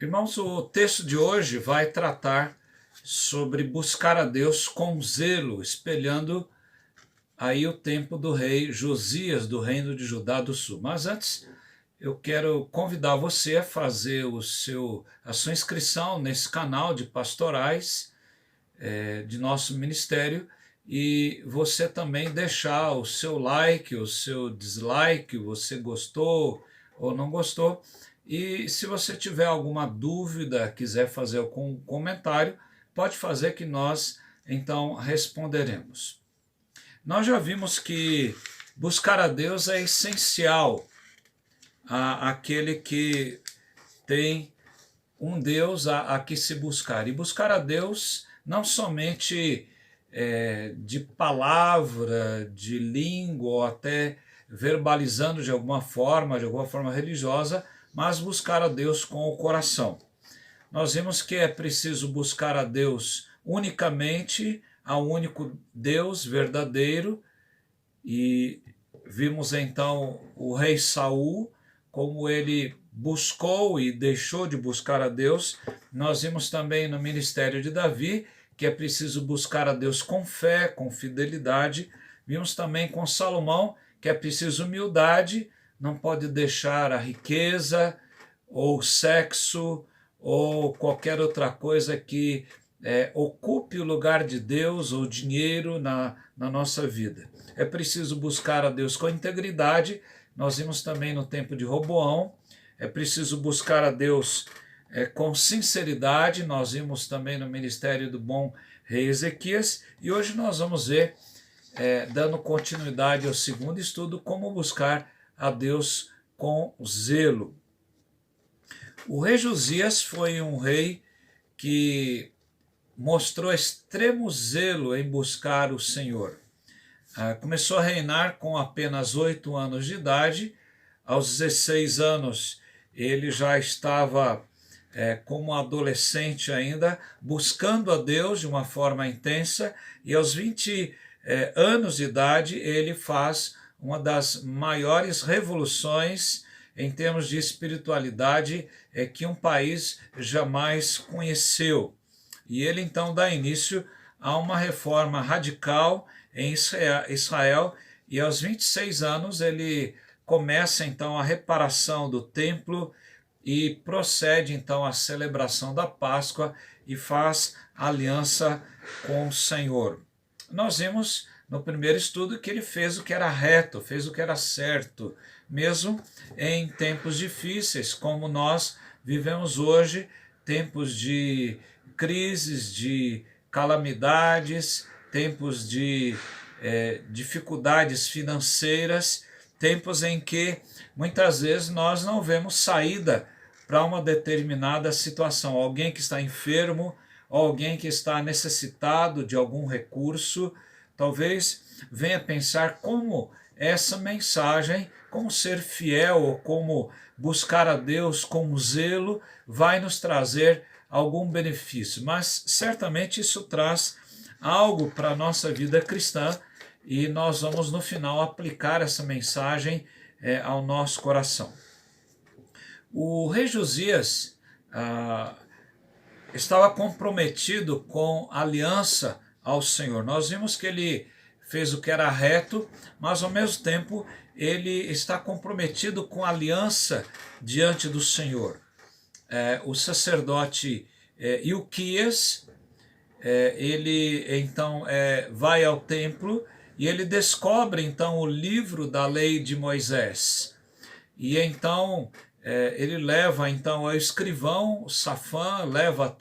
Irmãos, o texto de hoje vai tratar sobre buscar a Deus com zelo, espelhando aí o tempo do rei Josias, do reino de Judá do Sul. Mas antes, eu quero convidar você a fazer a sua inscrição nesse canal de pastorais de nosso ministério e você também deixar o seu like, o seu dislike, você gostou ou não gostou. E se você tiver alguma dúvida, quiser fazer algum comentário, pode fazer que nós então responderemos. Nós já vimos que buscar a Deus é essencial àquele que tem um Deus a que se buscar. E buscar a Deus não somente de palavra, de língua, ou até verbalizando de alguma forma religiosa, mas buscar a Deus com o coração. Nós vimos que é preciso buscar a Deus unicamente, ao único Deus verdadeiro, e vimos então o rei Saul, como ele buscou e deixou de buscar a Deus. Nós vimos também no ministério de Davi que é preciso buscar a Deus com fé, com fidelidade. Vimos também com Salomão que é preciso humildade, não pode deixar a riqueza ou sexo ou qualquer outra coisa que ocupe o lugar de Deus ou dinheiro na nossa vida. É preciso buscar a Deus com integridade. Nós vimos também no tempo de Roboão. É preciso buscar a Deus com sinceridade. Nós vimos também no ministério do bom rei Ezequias. E hoje nós vamos ver, dando continuidade ao segundo estudo, como buscar a Deus com zelo. O rei Josias foi um rei que mostrou extremo zelo em buscar o Senhor. Começou a reinar com apenas 8 anos de idade. Aos 16 anos ele já estava como adolescente ainda, buscando a Deus de uma forma intensa, e aos 20 anos de idade ele faz uma das maiores revoluções em termos de espiritualidade que um país jamais conheceu. E ele então dá início a uma reforma radical em Israel, e aos 26 anos ele começa então a reparação do templo e procede então à celebração da Páscoa e faz aliança com o Senhor. Nós vimos no primeiro estudo que ele fez o que era reto, fez o que era certo, mesmo em tempos difíceis como nós vivemos hoje, tempos de crises, de calamidades, tempos de dificuldades financeiras, tempos em que muitas vezes nós não vemos saída para uma determinada situação. Alguém que está enfermo, alguém que está necessitado de algum recurso, talvez venha pensar como essa mensagem, como ser fiel ou como buscar a Deus com zelo vai nos trazer algum benefício. Mas certamente isso traz algo para a nossa vida cristã e nós vamos no final aplicar essa mensagem ao nosso coração. O rei Josias estava comprometido com aliança ao Senhor. Nós vimos que ele fez o que era reto, mas ao mesmo tempo ele está comprometido com aliança diante do Senhor. O sacerdote Ilquias, ele então vai ao templo e ele descobre então o livro da lei de Moisés. E então ele leva então ao escrivão Safã, leva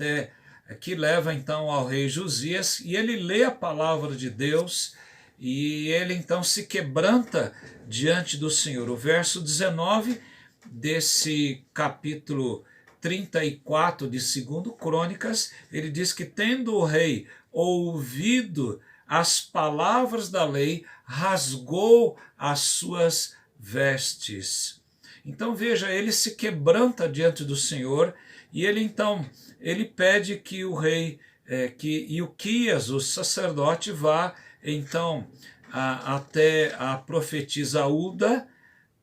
então ao rei Josias, e ele lê a palavra de Deus e ele então se quebranta diante do Senhor. O verso 19 desse capítulo 34 de 2 Crônicas, ele diz que tendo o rei ouvido as palavras da lei, rasgou as suas vestes. Então veja, ele se quebranta diante do Senhor e ele pede que o rei que Ilquias, o sacerdote, vá então até a profetisa Uda,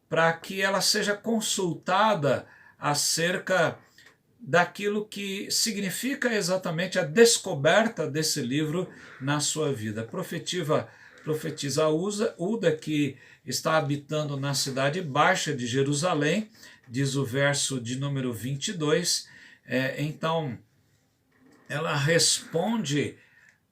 para que ela seja consultada acerca daquilo que significa exatamente a descoberta desse livro na sua vida. Profetisa Uda, que está habitando na cidade baixa de Jerusalém, diz o verso de número 22, então ela responde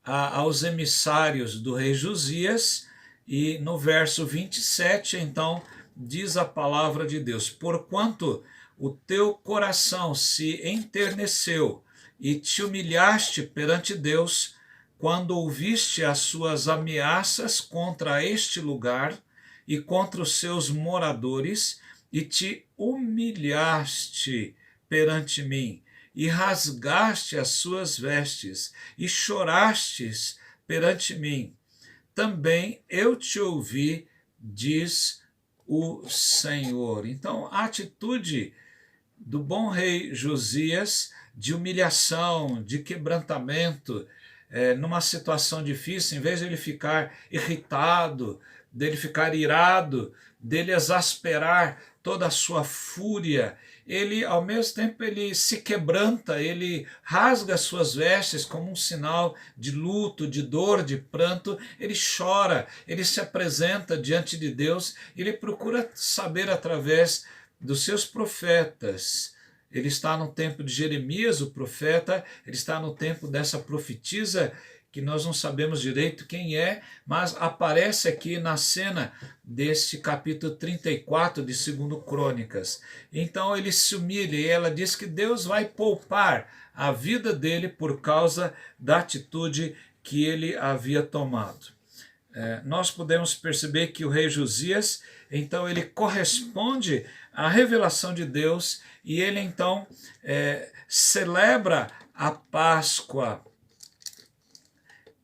aos emissários do rei Josias, e no verso 27, então, diz a palavra de Deus: porquanto o teu coração se enterneceu e te humilhaste perante Deus, quando ouviste as suas ameaças contra este lugar e contra os seus moradores, e te humilhaste perante mim, e rasgaste as suas vestes, e chorastes perante mim, também eu te ouvi, diz o Senhor. Então, a atitude do bom rei Josias de humilhação, de quebrantamento, numa situação difícil, em vez de ele ficar irritado, dele ficar irado, dele exasperar toda a sua fúria, ele, ao mesmo tempo, ele se quebranta, ele rasga as suas vestes como um sinal de luto, de dor, de pranto, ele chora, ele se apresenta diante de Deus, ele procura saber através dos seus profetas. Ele está no tempo de Jeremias, o profeta, ele está no tempo dessa profetisa, que nós não sabemos direito quem é, mas aparece aqui na cena deste capítulo 34 de 2 Crônicas. Então ele se humilha e ela diz que Deus vai poupar a vida dele por causa da atitude que ele havia tomado. Nós podemos perceber que o rei Josias, então ele corresponde à revelação de Deus, e ele então celebra a Páscoa.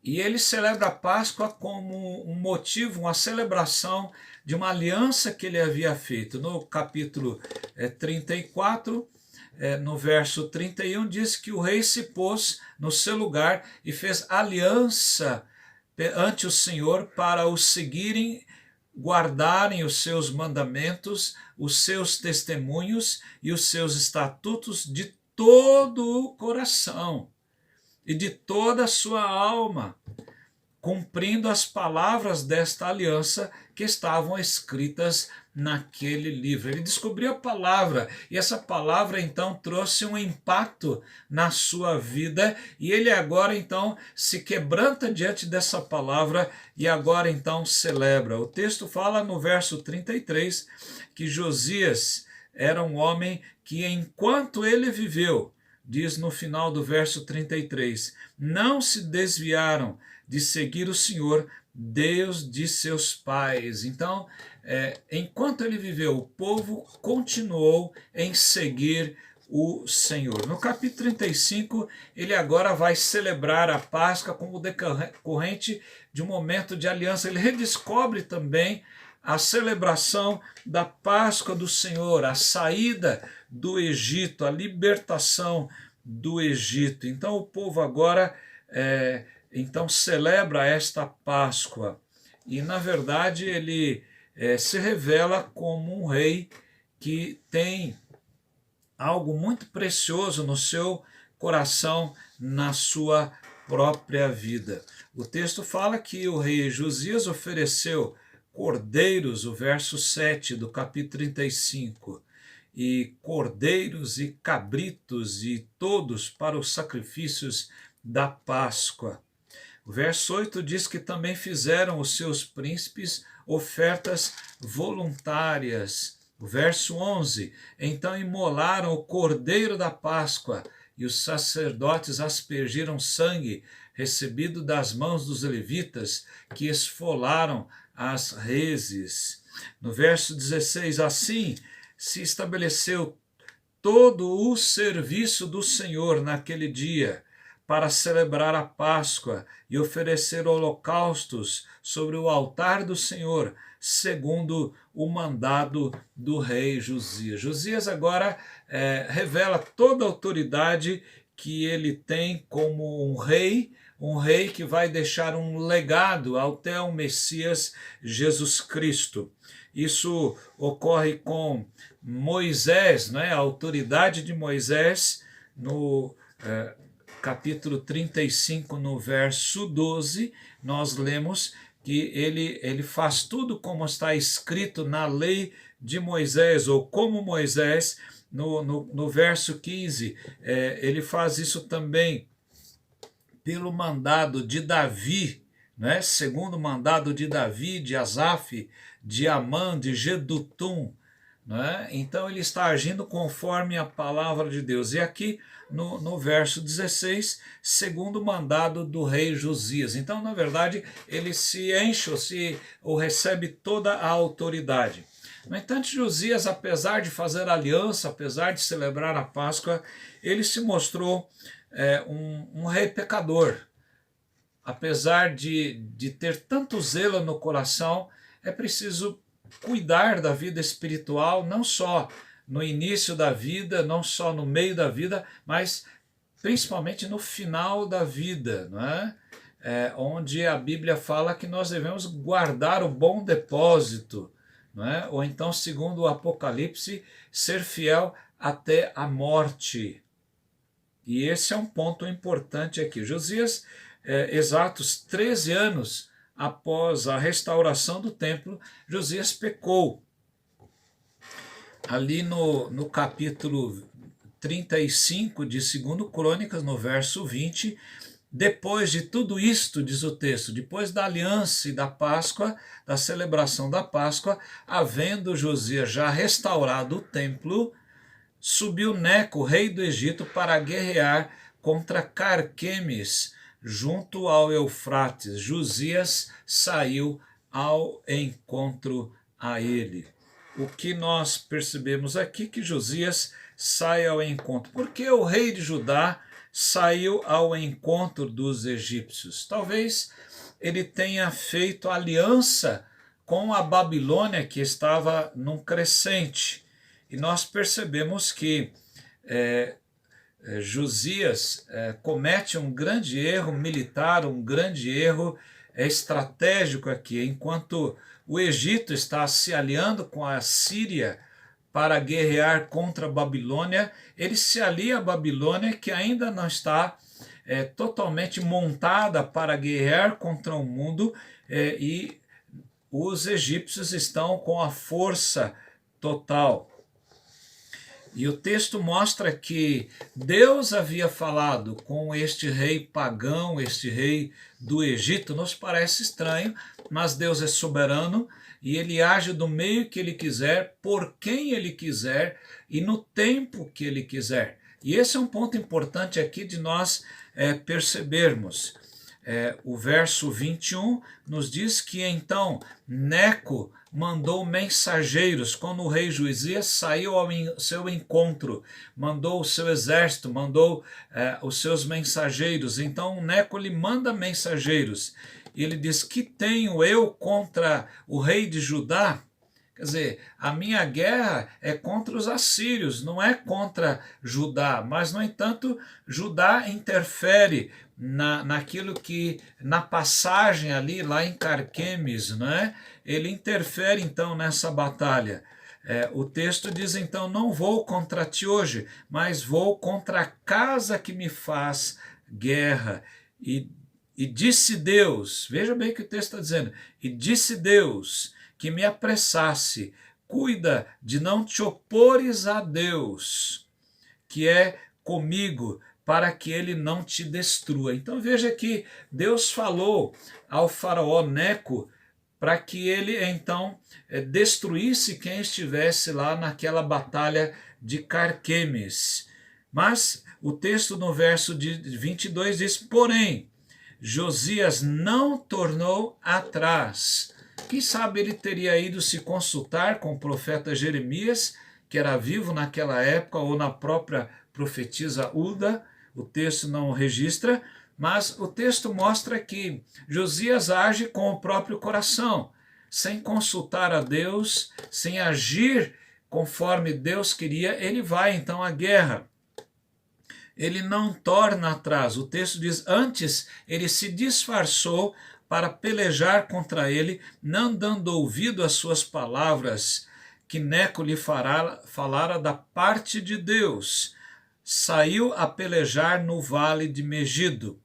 E ele celebra a Páscoa como um motivo, uma celebração de uma aliança que ele havia feito. No capítulo 34, no verso 31, diz que o rei se pôs no seu lugar e fez aliança ante o Senhor para o seguirem, guardarem os seus mandamentos, os seus testemunhos e os seus estatutos de todo o coração e de toda a sua alma, cumprindo as palavras desta aliança que estavam escritas naquele livro. Ele descobriu a palavra, e essa palavra então trouxe um impacto na sua vida, e ele agora então se quebranta diante dessa palavra e agora então celebra. O texto fala no verso 33 que Josias era um homem que, enquanto ele viveu, diz no final do verso 33, não se desviaram de seguir o Senhor, Deus de seus pais. Então, enquanto ele viveu, o povo continuou em seguir o Senhor. No capítulo 35, ele agora vai celebrar a Páscoa como decorrente de um momento de aliança. Ele redescobre também a celebração da Páscoa do Senhor, a saída do Egito, a libertação do Egito. Então o povo agora então celebra esta Páscoa, e na verdade ele se revela como um rei que tem algo muito precioso no seu coração, na sua própria vida. O texto fala que o rei Josias ofereceu cordeiros, o verso 7 do capítulo 35, e cordeiros e cabritos e todos para os sacrifícios da Páscoa. O verso 8 diz que também fizeram os seus príncipes ofertas voluntárias. O verso 11, então imolaram o cordeiro da Páscoa, e os sacerdotes aspergiram sangue recebido das mãos dos levitas, que esfolaram as reses. No verso 16, assim se estabeleceu todo o serviço do Senhor naquele dia, para celebrar a Páscoa e oferecer holocaustos sobre o altar do Senhor, segundo o mandado do rei Josias. Josias agora revela toda a autoridade que ele tem como um rei que vai deixar um legado até o Messias Jesus Cristo. Isso ocorre com Moisés, né? A autoridade de Moisés, no capítulo 35, no verso 12, nós lemos que ele faz tudo como está escrito na lei de Moisés, ou como Moisés. No verso 15, ele faz isso também pelo mandado de Davi, né? Segundo o mandado de Davi, de Asaf, de Amã, de Jedutum. Né? Então ele está agindo conforme a palavra de Deus. E aqui no verso 16, segundo o mandado do rei Josias. Então, na verdade, ele se enche ou recebe toda a autoridade. No entanto, Josias, apesar de fazer aliança, apesar de celebrar a Páscoa, ele se mostrou um rei pecador. Apesar de ter tanto zelo no coração, é preciso cuidar da vida espiritual, não só no início da vida, não só no meio da vida, mas principalmente no final da vida, não é? Onde a Bíblia fala que nós devemos guardar o bom depósito, não é? Ou então, segundo o Apocalipse, ser fiel até a morte. E esse é um ponto importante aqui. Josias, exatos 13 anos após a restauração do templo, Josias pecou. Ali no capítulo 35 de 2 Crônicas, no verso 20, depois de tudo isto, diz o texto, depois da aliança e da Páscoa, da celebração da Páscoa, havendo Josias já restaurado o templo, subiu Neco, rei do Egito, para guerrear contra Carquemes, junto ao Eufrates. Josias saiu ao encontro a ele. O que nós percebemos aqui que Josias sai ao encontro. Porque o rei de Judá saiu ao encontro dos egípcios. Talvez ele tenha feito aliança com a Babilônia, que estava num crescente. E nós percebemos que Josias comete um grande erro militar, um grande erro estratégico aqui, enquanto o Egito está se aliando com a Síria para guerrear contra a Babilônia, ele se alia à Babilônia, que ainda não está totalmente montada para guerrear contra o mundo, e os egípcios estão com a força total. E o texto mostra que Deus havia falado com este rei pagão, este rei do Egito. Nos parece estranho, mas Deus é soberano e ele age do meio que ele quiser, por quem ele quiser e no tempo que ele quiser. E esse é um ponto importante aqui de nós percebermos. O verso 21 nos diz que então Neco mandou mensageiros, quando o rei Josias saiu ao seu encontro, mandou o seu exército, mandou os seus mensageiros. Então Neco lhe manda mensageiros. Ele diz: que tenho eu contra o rei de Judá? Quer dizer, a minha guerra é contra os assírios, não é contra Judá. Mas, no entanto, Judá interfere naquilo que, na passagem ali, lá em Carquemes, né? Ele interfere, então, nessa batalha. O texto diz, então, não vou contra ti hoje, mas vou contra a casa que me faz guerra. E disse Deus, veja bem o que o texto está dizendo, e disse Deus que me apressasse, cuida de não te opores a Deus, que é comigo, para que ele não te destrua. Então veja que Deus falou ao faraó Neco para que ele então destruísse quem estivesse lá naquela batalha de Carquemes. Mas o texto no verso 22 diz, porém, Josias não tornou atrás. Quem sabe ele teria ido se consultar com o profeta Jeremias, que era vivo naquela época, ou na própria profetisa Ulda. O texto não registra, mas o texto mostra que Josias age com o próprio coração, sem consultar a Deus, sem agir conforme Deus queria. Ele vai então à guerra. ele não torna atrás. O texto diz: antes ele se disfarçou para pelejar contra ele, não dando ouvido às suas palavras, que Neco lhe falara da parte de Deus. Saiu a pelejar no vale de Megido.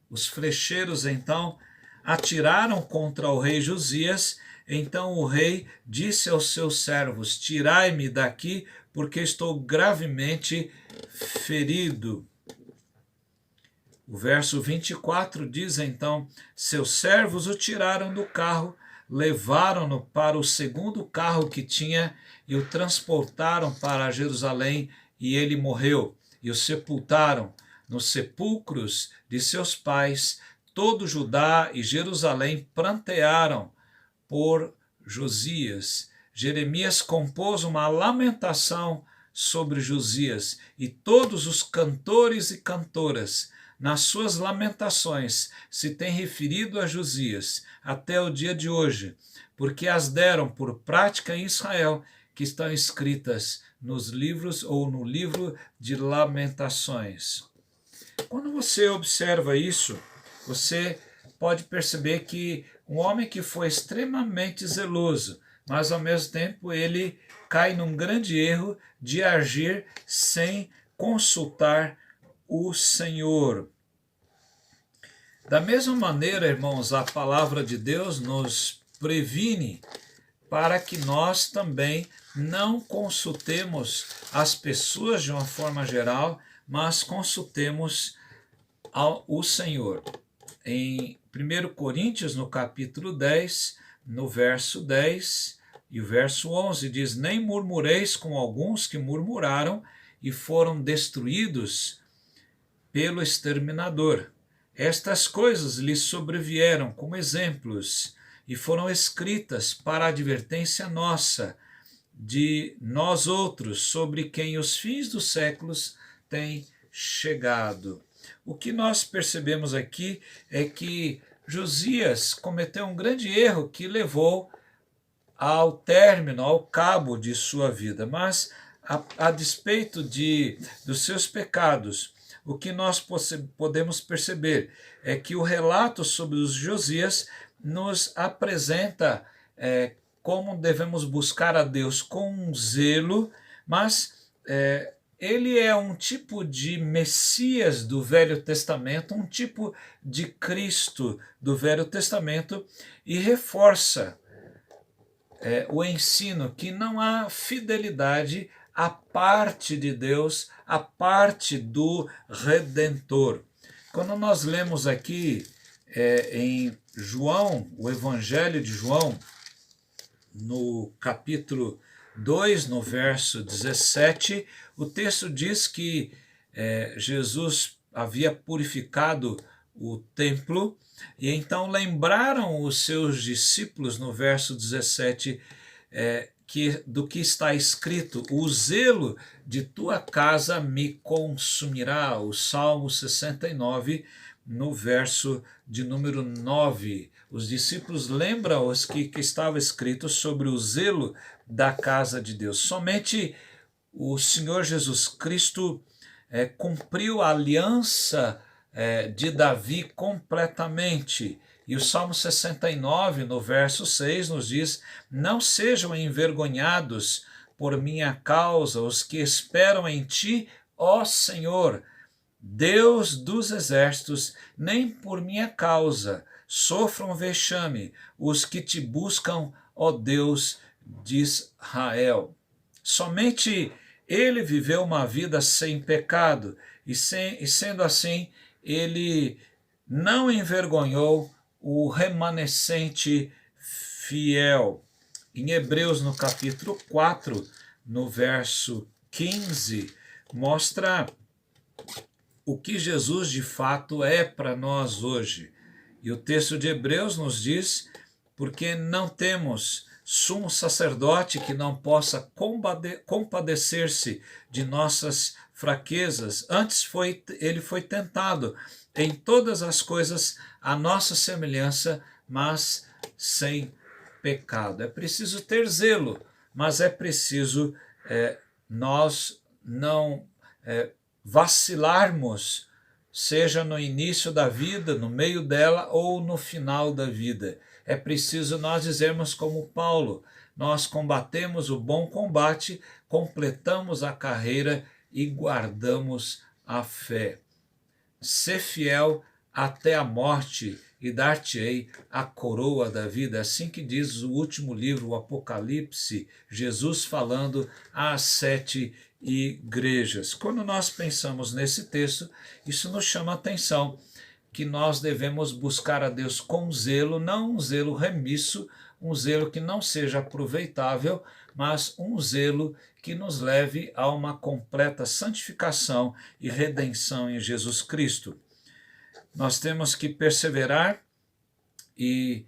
Os flecheiros então atiraram contra o rei Josias. Então o rei disse aos seus servos: tirai-me daqui, porque estou gravemente ferido. O verso 24 diz então: seus servos o tiraram do carro, levaram-no para o segundo carro que tinha e o transportaram para Jerusalém, e ele morreu. E o sepultaram nos sepulcros de seus pais. Todo Judá e Jerusalém prantearam por Josias. Jeremias compôs uma lamentação sobre Josias, e todos os cantores e cantoras, nas suas lamentações, se têm referido a Josias até o dia de hoje, porque as deram por prática em Israel, que estão escritas nos livros ou no livro de Lamentações. Quando você observa isso, você pode perceber que um homem que foi extremamente zeloso, mas ao mesmo tempo ele cai num grande erro de agir sem consultar o Senhor. Da mesma maneira, irmãos, a palavra de Deus nos previne para que nós também não consultemos as pessoas de uma forma geral, mas consultemos o Senhor. Em 1 Coríntios, no capítulo 10, no verso 10 e o verso 11, diz: nem murmureis com alguns que murmuraram e foram destruídos pelo exterminador. Estas coisas lhes sobrevieram como exemplos e foram escritas para a advertência nossa, de nós outros, sobre quem os fins dos séculos têm chegado. O que nós percebemos aqui é que Josias cometeu um grande erro que levou ao término, ao cabo de sua vida, mas a despeito dos seus pecados, o que nós podemos perceber é que o relato sobre os Josias nos apresenta como devemos buscar a Deus com zelo, mas ele é um tipo de Messias do Velho Testamento, um tipo de Cristo do Velho Testamento, e reforça o ensino que não há fidelidade à parte de Deus, à parte do Redentor. Quando nós lemos aqui em João, o Evangelho de João, no capítulo 2, no verso 17, o texto diz que Jesus havia purificado o templo, e então lembraram os seus discípulos, no verso 17, do que está escrito: o zelo de tua casa me consumirá. O Salmo 69, no verso de número 9. Os discípulos lembram-os que estava escrito sobre o zelo da casa de Deus. Somente o Senhor Jesus Cristo cumpriu a aliança de Davi completamente. E o Salmo 69, no verso 6, nos diz: não sejam envergonhados por minha causa os que esperam em ti, ó Senhor, Deus dos exércitos, nem por minha causa sofram vexame os que te buscam, ó Deus de Israel. Somente ele viveu uma vida sem pecado, e sendo assim, ele não envergonhou o remanescente fiel. Em Hebreus, no capítulo 4, no verso 15, mostra o que Jesus de fato é para nós hoje. E o texto de Hebreus nos diz: porque não temos sumo sacerdote que não possa compadecer-se de nossas fraquezas, antes ele foi tentado em todas as coisas à nossa semelhança, mas sem pecado. É preciso ter zelo, mas é preciso nós não vacilarmos, seja no início da vida, no meio dela ou no final da vida. É preciso nós dizermos como Paulo: nós combatemos o bom combate, completamos a carreira e guardamos a fé. Sê fiel até a morte e dar-te-ei a coroa da vida. Assim que diz o último livro, o Apocalipse, Jesus falando às 7 igrejas. Quando nós pensamos nesse texto, isso nos chama a atenção, que nós devemos buscar a Deus com zelo, não um zelo remisso, um zelo que não seja aproveitável, mas um zelo que nos leve a uma completa santificação e redenção em Jesus Cristo. Nós temos que perseverar e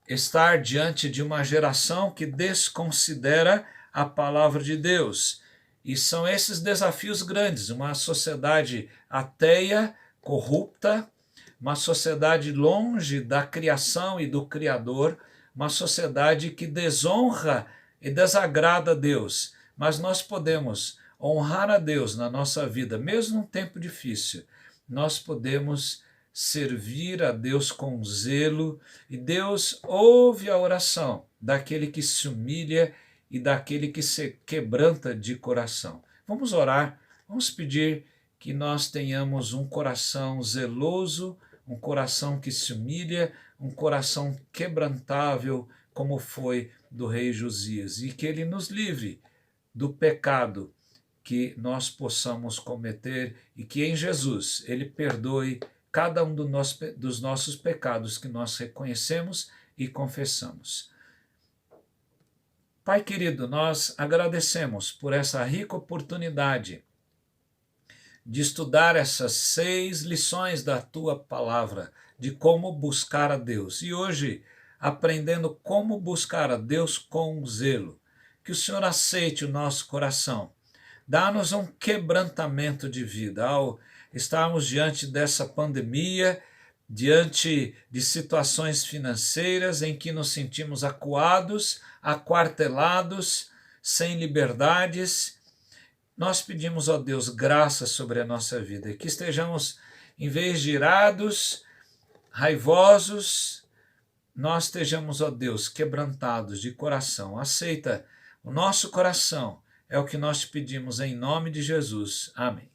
estar diante de uma geração que desconsidera a palavra de Deus. E são esses desafios grandes, uma sociedade ateia, corrupta, uma sociedade longe da criação e do Criador, uma sociedade que desonra e desagrada a Deus. Mas nós podemos honrar a Deus na nossa vida, mesmo num tempo difícil. Nós podemos servir a Deus com zelo, e Deus ouve a oração daquele que se humilha e daquele que se quebranta de coração. Vamos orar, vamos pedir que nós tenhamos um coração zeloso, um coração que se humilha, um coração quebrantável, como foi do rei Josias, e que ele nos livre do pecado que nós possamos cometer e que em Jesus ele perdoe cada um dos nossos pecados que nós reconhecemos e confessamos. Pai querido, nós agradecemos por essa rica oportunidade de estudar essas 6 lições da Tua palavra, de como buscar a Deus. E hoje, aprendendo como buscar a Deus com zelo, que o Senhor aceite o nosso coração. Dá-nos um quebrantamento de vida ao estarmos diante dessa pandemia, diante de situações financeiras em que nos sentimos acuados, aquartelados, sem liberdades. Nós pedimos, ó Deus, graça sobre a nossa vida, e que estejamos, em vez de irados, raivosos, nós estejamos, ó Deus, quebrantados de coração. Aceita o nosso coração, é o que nós te pedimos em nome de Jesus. Amém.